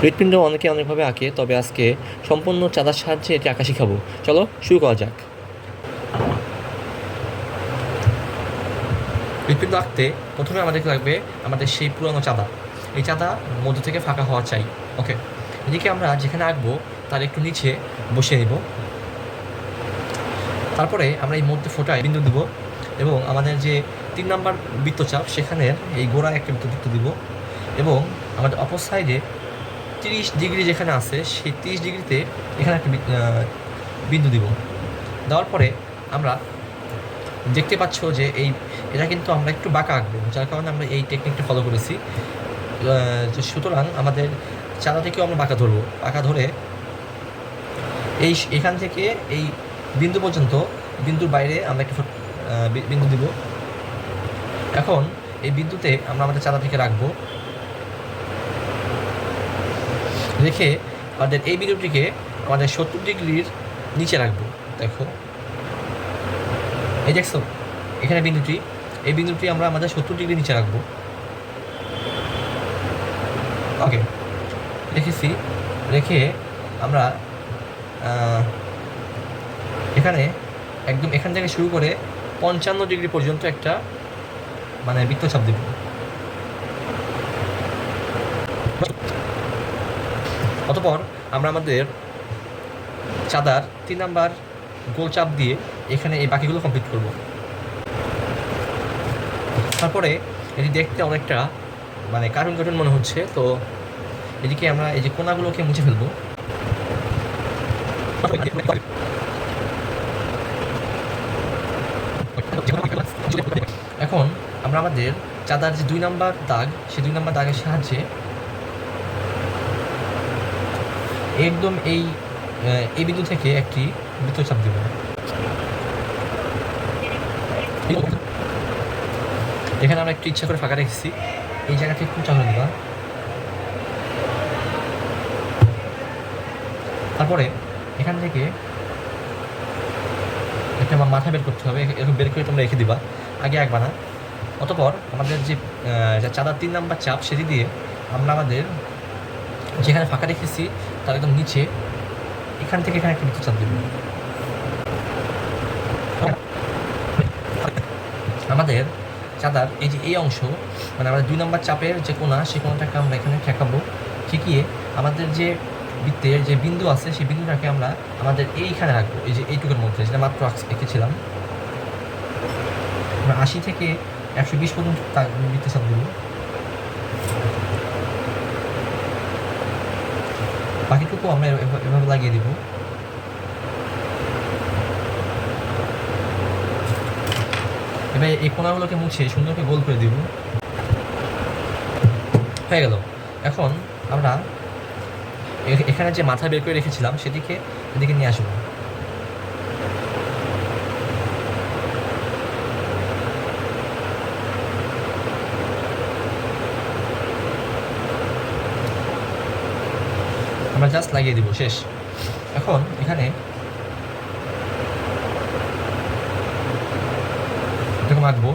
হৃৎপিণ্ড অনেকে অনেকভাবে আঁকে, তবে আজকে সম্পূর্ণ চাঁদার সাহায্যে এটি আঁকা শিখাবো। চলো শুরু করা যাক। হৃৎপিণ্ড আঁকতে প্রথমে আমাদেরকে লাগবে আমাদের সেই পুরনো চাঁদা। এই চাঁদা মধ্য থেকে ফাঁকা হওয়া চাই। ওকে, এদিকে আমরা যেখানে আঁকবো তার একটু নিচে বসিয়ে নিব। তারপরে আমরা এই মধ্যে ফোটায় বিন্দু দিব এবং আমাদের যে 3 নাম্বার বৃত্তচাপ সেখানের এই গোড়ায় একটা বৃত্ত দিব এবং আমাদের অপর সাইডে 30 ডিগ্রি যেখানে আছে সেই 30 ডিগ্রিতে এখানে একটা বিন্দু দিব। দেওয়ার পরে আমরা দেখতে পাচ্ছ যে এটা কিন্তু আমরা একটু বাঁকা আঁকবো, যার কারণে আমরা এই টেকনিকটা ফলো করেছি। সুতরাং আমাদের চাঁদা থেকেও আমরা বাঁকা ধরবো। বাঁকা ধরে এখান থেকে এই বিন্দু পর্যন্ত, বিন্দুর বাইরে আমরা একটু বিন্দু দিব। এখন এই বিন্দুতে আমরা আমাদের চাঁদা থেকে রাখবো, রেখে আমাদের এই বিন্দুটিকে আমাদের 70 ডিগ্রির নিচে রাখবো। দেখো, এই দেখছো এখানে বিন্দুটি, এই বিন্দুটি আমরা আমাদের 70 ডিগ্রি নিচে রাখবো। ওকে, রেখেছি। রেখে আমরা এখানে একদম এখান থেকে শুরু করে 55 ডিগ্রি পর্যন্ত একটা বৃত্তচাপ দেব। অতঃপর আমরা আমাদের চাঁদার 3 নাম্বার গোল চাপ দিয়ে এখানে এই বাকিগুলো কমপ্লিট করব। তারপরে এটি দেখতে অনেকটা কার্টুন মনে হচ্ছে, তো এদিকে আমরা এই যে কোনাগুলোকে মুছে ফেলবো। এখন আমরা আমাদের চাঁদার যে 2 নাম্বার দাগ, সেই 2 নাম্বার দাগের সাহায্যে একদম এই বিন্দু থেকে একটি বৃত্তচাপ দেব। এখানে আমরা একটু ইচ্ছা করে ফাঁকা রেখেছি, এই জায়গাটা একটু চাপা দেবা। তারপরে এখান থেকে একটা মাথা বের করতে হবে, এরকম বের করে তোমরা রেখে দিবা, আগে আঁকবা না। অতঃপর আমাদের যে চাঁদার 3 নাম্বার চাপ সেটি দিয়ে আমরা আমাদের যেখানে ফাঁকা রেখেছি তার একদম নিচে এখান থেকে এখানে একটা বৃত্তচাপ দেব। আমাদের চাঁদার এই অংশ আমাদের 2 নাম্বার চাপের যে কোণা, সেই কোণাটাকে আমরা এখানে ঠেকাবো। ঠেকিয়ে আমাদের যে বৃত্তের যে বিন্দু আছে সেই বিন্দুটাকে আমরা আমাদের এইখানে রাখবো, এই যে এইটুকুর মধ্যে, যেটা মাত্র এঁকেছিলাম। আমরা 80 থেকে 120 পর্যন্ত বৃত্তচাপ দেব। বাকিটুকু আমরা এভাবে লাগিয়ে দিব। এবার এই কোণাগুলোকে মুছে সুন্দর করে গোল করে দিব। হয়ে গেল। এখন আমরা এখানে যে মাথা বের করে রেখেছিলাম সেদিকে এদিকে নিয়ে আসবো। আমরা জাস্ট লাগিয়ে দিব, শেষ। এখন এখানে এরকম আঁকবো।